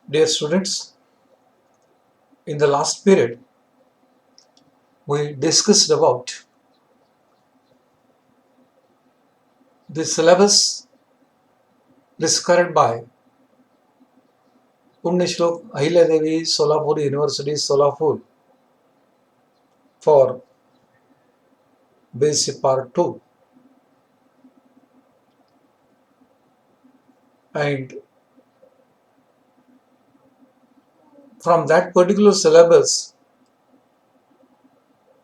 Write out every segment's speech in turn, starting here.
Dear students, in the last period, we discussed about the syllabus prescribed by Punyashlok Ahilyadevi Solapur University, Solapur for basic part 2. And from that particular syllabus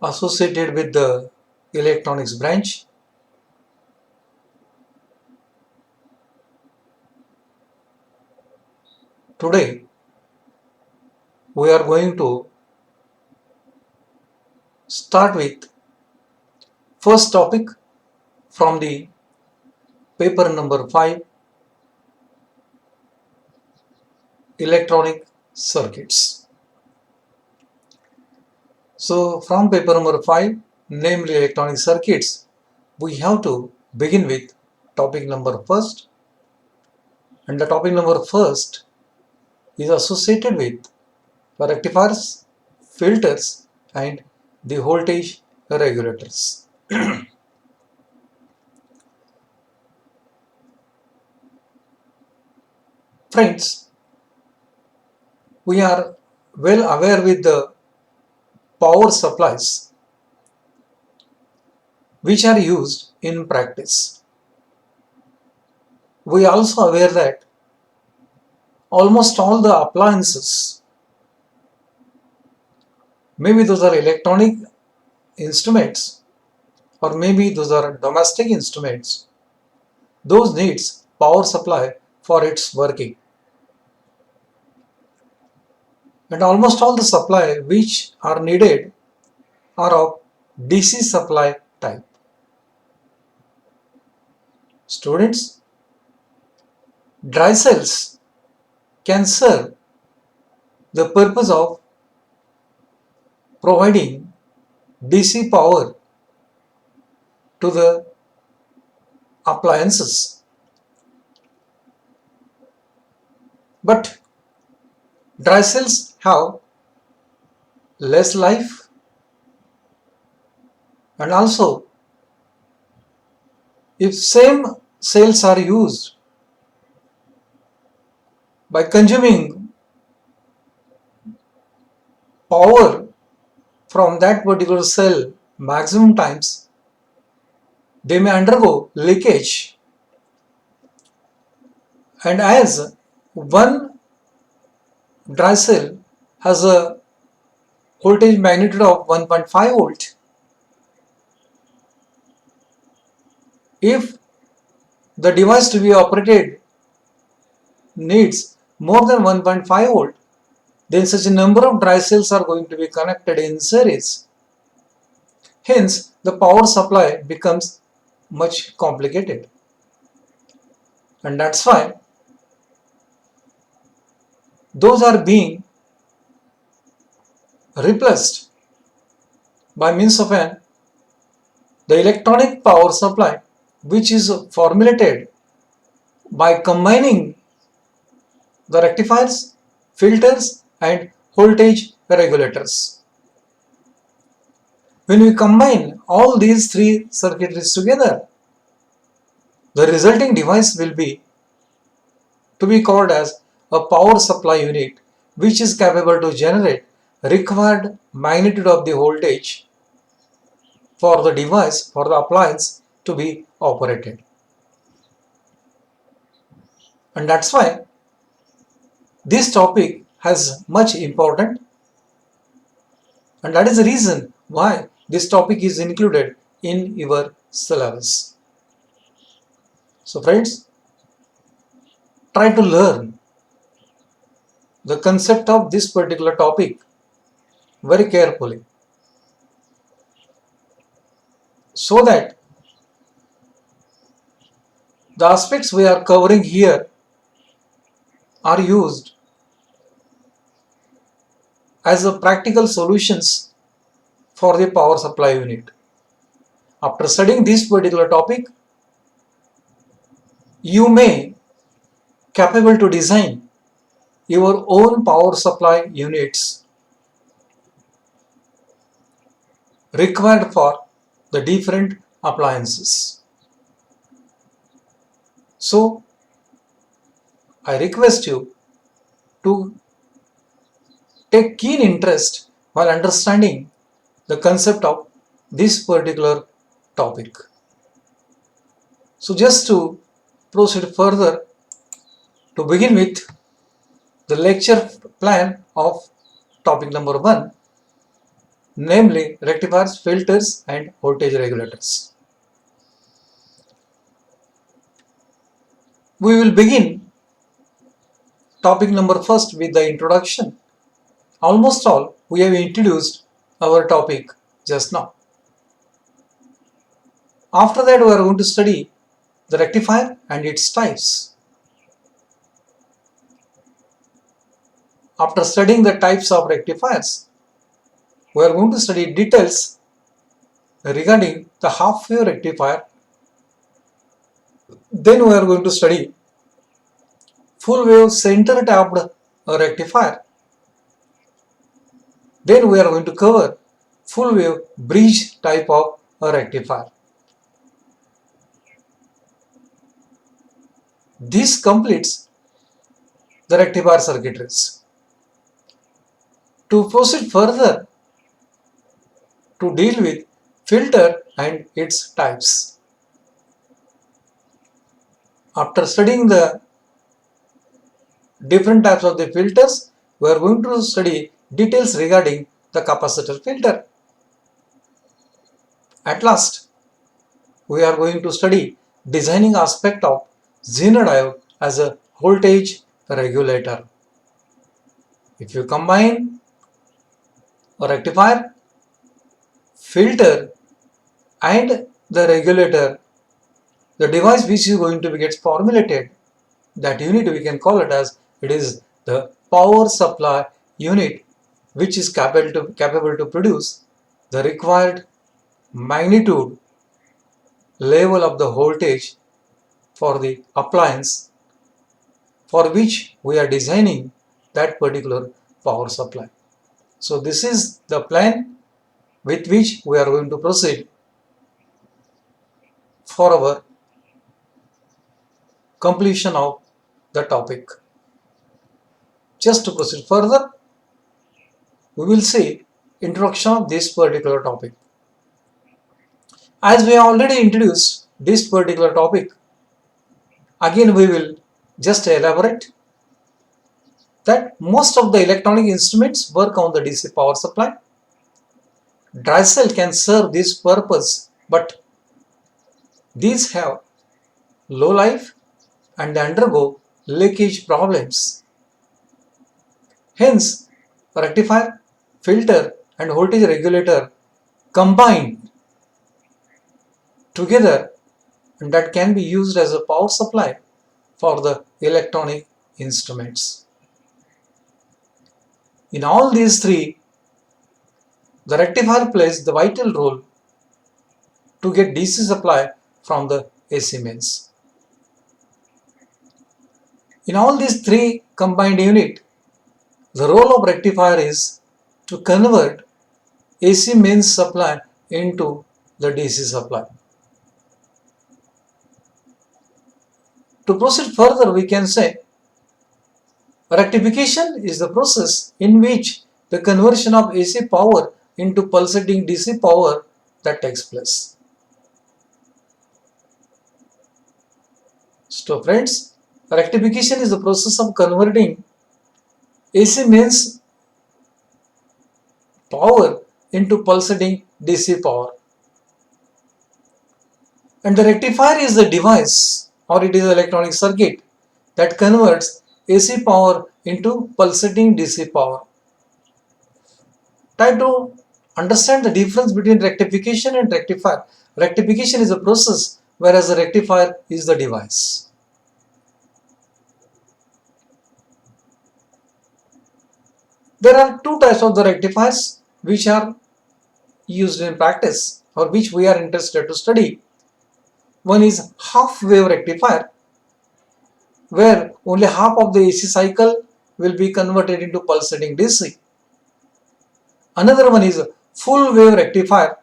associated with the electronics branch, today we are going to start with first topic from the paper number 5, electronic circuits. So from paper number 5, namely electronic circuits, we have to begin with topic number first, and the topic number first is associated with rectifiers, filters and the voltage regulators. Friends, we are well aware with the power supplies which are used in practice. We are also aware that almost all the appliances, maybe those are electronic instruments or maybe those are domestic instruments, those needs power supply for its working. And almost all the supply which are needed are of DC supply type. Students, dry cells can serve the purpose of providing DC power to the appliances. But dry cells have less life, and also if same cells are used by consuming power from that particular cell maximum times, they may undergo leakage, and as one dry cell has a voltage magnitude of 1.5 volt, if the device to be operated needs more than 1.5 volt, then such a number of dry cells are going to be connected in series. Hence, the power supply becomes much complicated. And that's why those are being replaced by means of the electronic power supply, which is formulated by combining the rectifiers, filters and voltage regulators. When we combine all these three circuitries together, the resulting device will be to be called as a power supply unit, which is capable to generate required magnitude of the voltage for the device, for the appliance to be operated. And that's why this topic has much important, and that is the reason why this topic is included in your syllabus. So friends, try to learn the concept of this particular topic very carefully, so that the aspects we are covering here are used as a practical solutions for the power supply unit. After studying this particular topic, you may capable to design your own power supply units required for the different appliances. So I request you to take keen interest while understanding the concept of this particular topic. So just to proceed further, to begin with the lecture plan of topic number 1, namely rectifiers, filters and voltage regulators. We will begin topic number 1 with the introduction. Almost all we have introduced our topic just now. After that we are going to study the rectifier and its types. After studying the types of rectifiers, we are going to study details regarding the half wave rectifier. Then we are going to study full wave center tapped rectifier. Then we are going to cover full wave bridge type of rectifier. This completes the rectifier circuitries. To proceed further, to deal with filter and its types. After studying the different types of the filters, we are going to study details regarding the capacitor filter. At last, we are going to study designing aspect of Zener diode as a voltage regulator. If you combine a rectifier, filter and the regulator, the device which is going to be gets formulated, that unit we can call it as it is the power supply unit, which is capable to produce the required magnitude level of the voltage for the appliance for which we are designing that particular power supply. So this is the plan with which we are going to proceed for our completion of the topic. Just to proceed further, we will see introduction of this particular topic. As we have already introduced this particular topic, again we will just elaborate that most of the electronic instruments work on the DC power supply. Dry cell can serve this purpose, but these have low life and they undergo leakage problems. Hence, rectifier, filter and voltage regulator combined together, and that can be used as a power supply for the electronic instruments. In all these three, the rectifier plays the vital role to get DC supply from the AC mains. In all these three combined unit, the role of rectifier is to convert AC mains supply into the DC supply. To proceed further, we can say rectification is the process in which the conversion of AC power into pulsating DC power that takes place. So friends, rectification is the process of converting AC mains power into pulsating DC power. And the rectifier is the device or it is an electronic circuit that converts AC power into pulsating DC power. Try to understand the difference between rectification and rectifier. Rectification is a process, whereas a rectifier is the device. There are two types of the rectifiers which are used in practice or which we are interested to study. One is half wave rectifier, where only half of the AC cycle will be converted into pulsating DC. Another one is a full wave rectifier,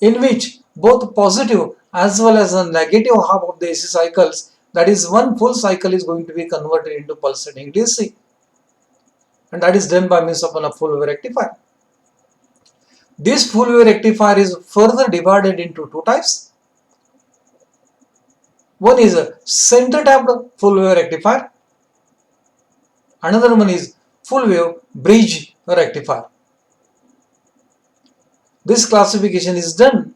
in which both positive as well as a negative half of the AC cycles, that is one full cycle, is going to be converted into pulsating DC, and that is done by means of a full wave rectifier. This full wave rectifier is further divided into two types. One is a center tapped full wave rectifier. Another one is full wave bridge rectifier. This classification is done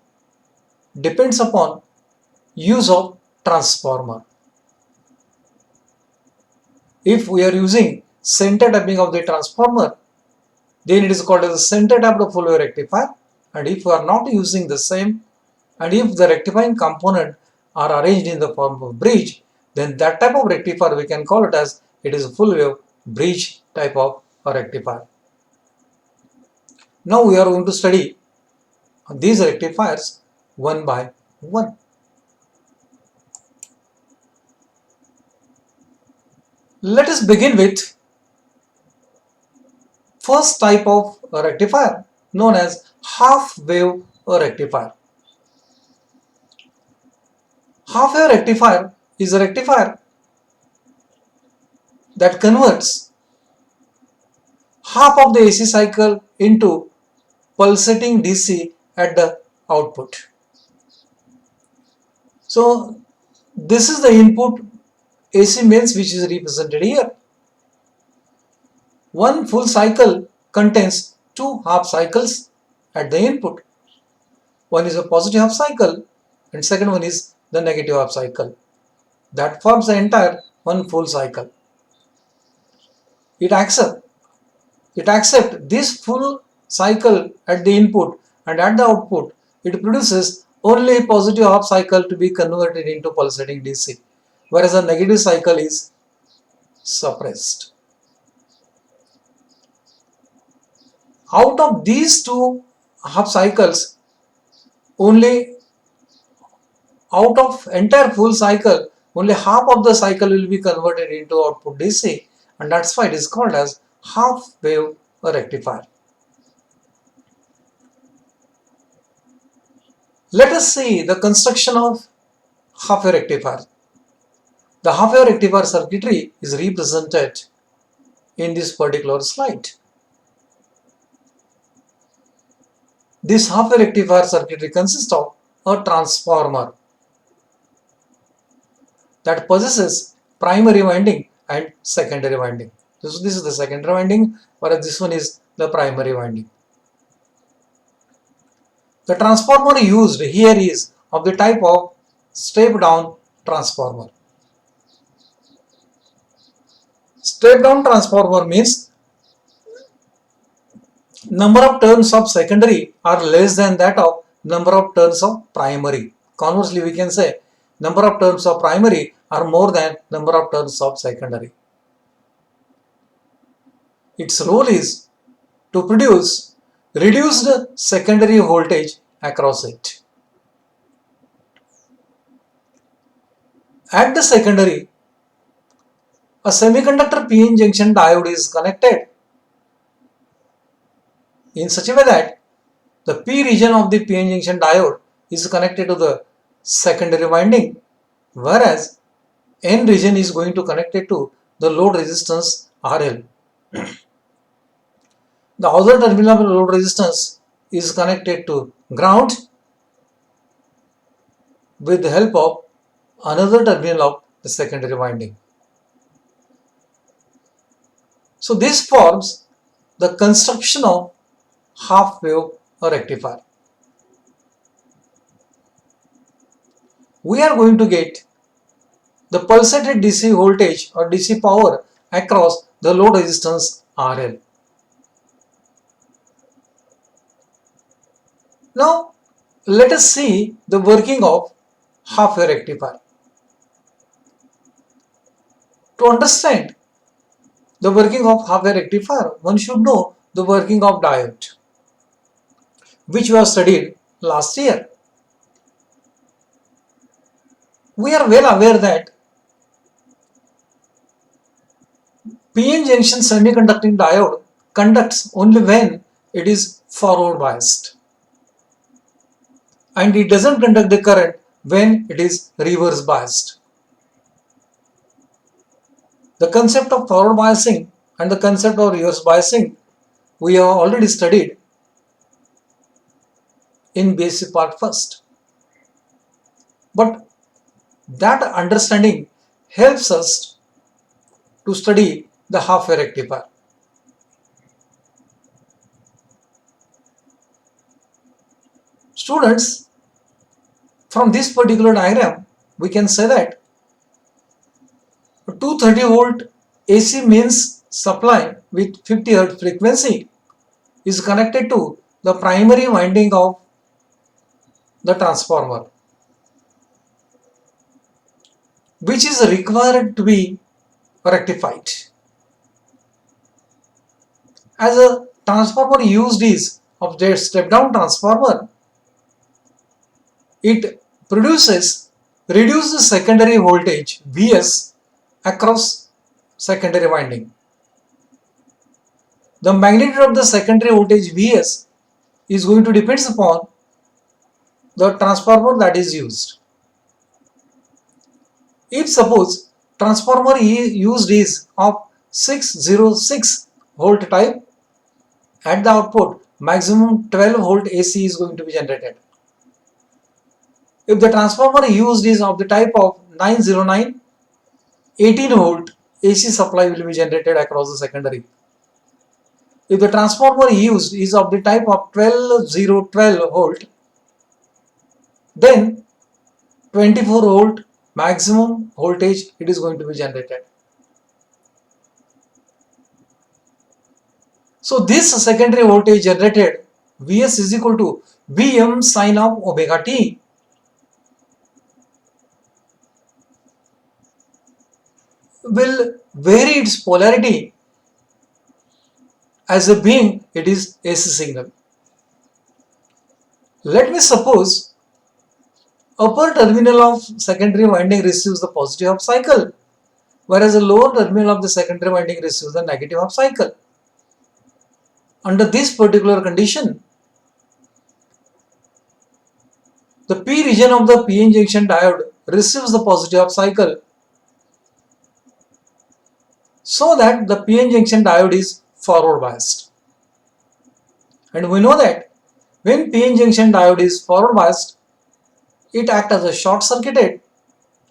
depends upon use of transformer. If we are using center tapping of the transformer, then it is called as a center tapped full wave rectifier. And if we are not using the same, and if the rectifying component are arranged in the form of bridge, then that type of rectifier we can call it as it is a full wave bridge type of a rectifier. Now we are going to study these rectifiers one by one. Let us begin with first type of rectifier known as half wave rectifier. Half wave rectifier is a rectifier that converts half of the AC cycle into pulsating DC at the output. So this is the input AC mains which is represented here. One full cycle contains two half cycles at the input. One is a positive half cycle and second one is the negative half cycle. That forms the entire one full cycle. It accepts this full cycle at the input, and at the output it produces only a positive half cycle to be converted into pulsating DC, whereas a negative cycle is suppressed. Out of these two half cycles, only out of entire full cycle, only half of the cycle will be converted into output DC, and that's why it is called as half wave rectifier. Let us see the construction of half wave rectifier. The half wave rectifier circuitry is represented in this particular slide. This half wave rectifier circuitry consists of a transformer that possesses primary winding and secondary winding. This is the secondary winding, whereas this one is the primary winding. The transformer used here is of the type of step down transformer. Step down transformer means number of turns of secondary are less than that of number of turns of primary. Conversely, we can say number of turns of primary are more than number of turns of secondary. Its role is to produce reduced secondary voltage across it. At the secondary, a semiconductor PN junction diode is connected in such a way that the P region of the PN junction diode is connected to the secondary winding, whereas N region is going to connect it to the load resistance RL. The other terminal of load resistance is connected to ground with the help of another terminal of the secondary winding. So this forms the construction of half wave rectifier. We are going to get the pulsated DC voltage or DC power across the load resistance RL. Now let us see the working of half wave rectifier. To understand the working of half wave rectifier, one should know the working of diode, which we have studied last year. We are well aware that PN junction semiconducting diode conducts only when it is forward biased, and it doesn't conduct the current when it is reverse biased. The concept of forward biasing and the concept of reverse biasing we have already studied in basic part first. But that understanding helps us to study the half-wave rectifier. Students, from this particular diagram, we can say that 230 volt AC mains supply with 50 Hz frequency is connected to the primary winding of the transformer, which is required to be rectified. As a transformer used is of their step down transformer, it reduces secondary voltage Vs across secondary winding. The magnitude of the secondary voltage Vs is going to depend upon the transformer that is used. If suppose transformer used is of 606 volt type, at the output maximum 12 volt AC is going to be generated. If the transformer used is of the type of 909, 18 volt AC supply will be generated across the secondary. If the transformer used is of the type of 12 volt, then 24 volt maximum voltage it is going to be generated. So this secondary voltage generated Vs is equal to Vm sine of omega t. Will vary its polarity as a being it is AC signal. Let me suppose upper terminal of secondary winding receives the positive half cycle, whereas the lower terminal of the secondary winding receives the negative half cycle. Under this particular condition, the P region of the PN junction diode receives the positive half cycle, so that the PN junction diode is forward biased. And we know that when PN junction diode is forward biased, it acts as a short circuited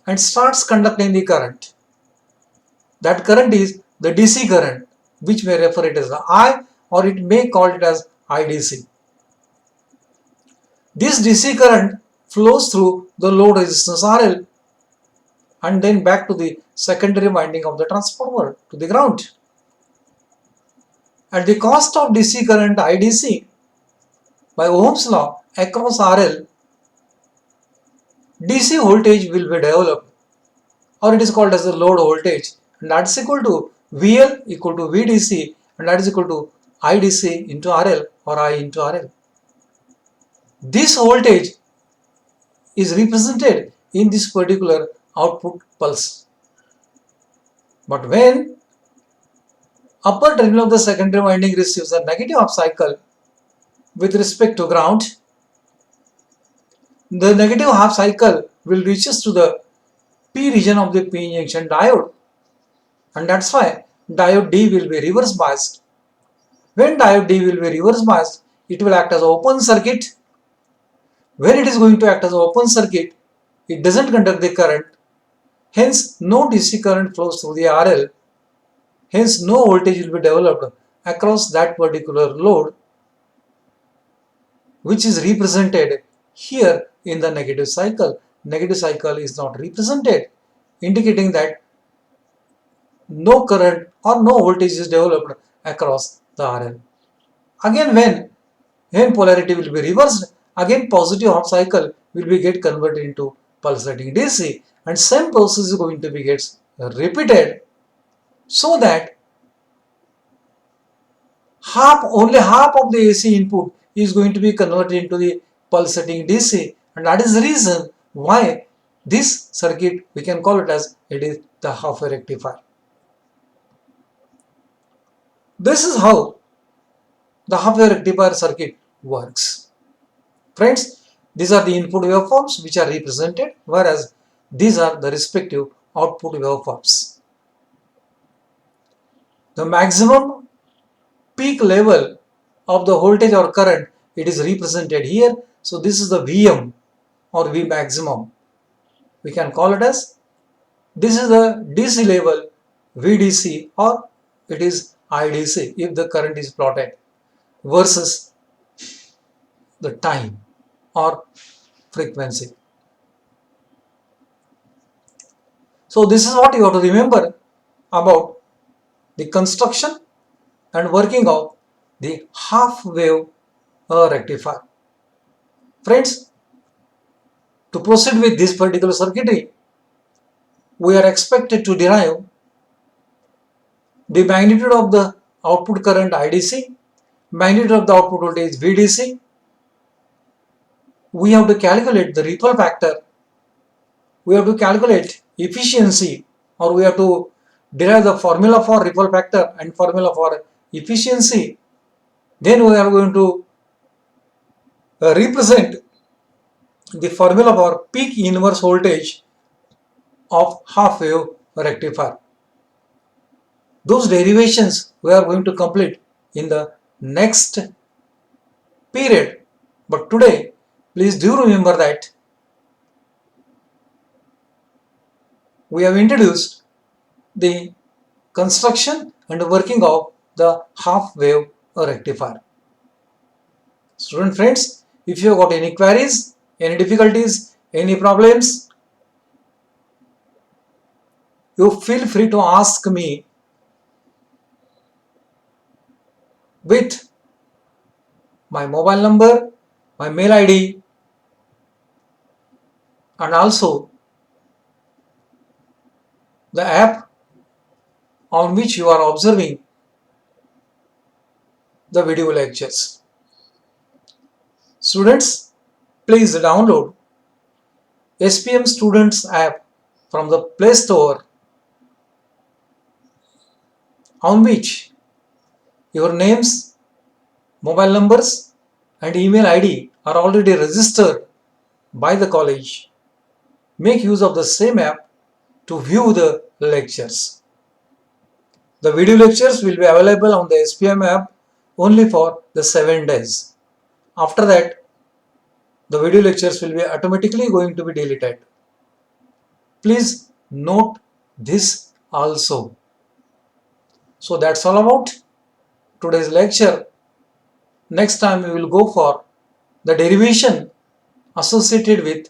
and starts conducting the current. That current is the DC current, which may refer it as the I, or it may call it as IDC. This DC current flows through the load resistance RL and then back to the secondary winding of the transformer to the ground. At the cost of DC current IDC, by Ohm's law across RL, DC voltage will be developed, or it is called as the load voltage, and that is equal to VL equal to VDC, and that is equal to IDC into RL or I into RL. This voltage is represented in this particular output pulse. But when upper terminal of the secondary winding receives a negative half cycle with respect to ground, the negative half cycle will reaches to the P region of the PN junction diode, and that's why diode D will be reverse biased. When diode D will be reverse biased, it will act as an open circuit. When it is going to act as an open circuit, it doesn't conduct the current, hence no DC current flows through the RL, hence no voltage will be developed across that particular load, which is represented here in the negative cycle. Negative cycle is not represented, indicating that no current or no voltage is developed across the RL. Again, when polarity will be reversed, again positive half cycle will be get converted into pulsating DC, and same process is going to be gets repeated, so that only half of the AC input is going to be converted into the pulsating DC, and that is the reason why this circuit we can call it as it is the half-wave rectifier. This is how the half-wave rectifier circuit works. Friends, these are the input waveforms which are represented, whereas these are the respective output waveforms. The maximum peak level of the voltage or current, it is represented here. So this is the Vm or V maximum. We can call it as, this is the DC level VDC, or it is IDC if the current is plotted, versus the time or frequency. So this is what you have to remember about the construction and working of the half wave rectifier. Friends, to proceed with this particular circuitry, we are expected to derive the magnitude of the output current IDC, magnitude of the output voltage VDC. We have to calculate the ripple factor, we have to calculate efficiency, or we have to derive the formula for ripple factor and formula for efficiency. Then we are going to represent the formula for peak inverse voltage of half wave rectifier. Those derivations we are going to complete in the next period. But today, please do remember that we have introduced the construction and working of the half wave rectifier. Student friends, if you have got any queries, any difficulties, any problems, you feel free to ask me with my mobile number, my mail ID, and also the app on which you are observing the video lectures. Students, please download SPM Students app from the Play Store, on which your names, mobile numbers and email ID are already registered by the college. Make use of the same app to view the lectures. The video lectures will be available on the SPM app only for the 7 days. After that, the video lectures will be automatically going to be deleted. Please note this also. So that's all about today's lecture. Next time we will go for the derivation associated with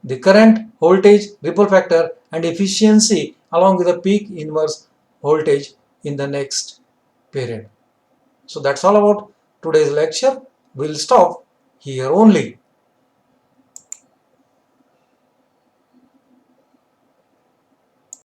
the current, voltage, ripple factor and efficiency along with the peak inverse voltage in the next period. So that's all about today's lecture. We'll stop here only.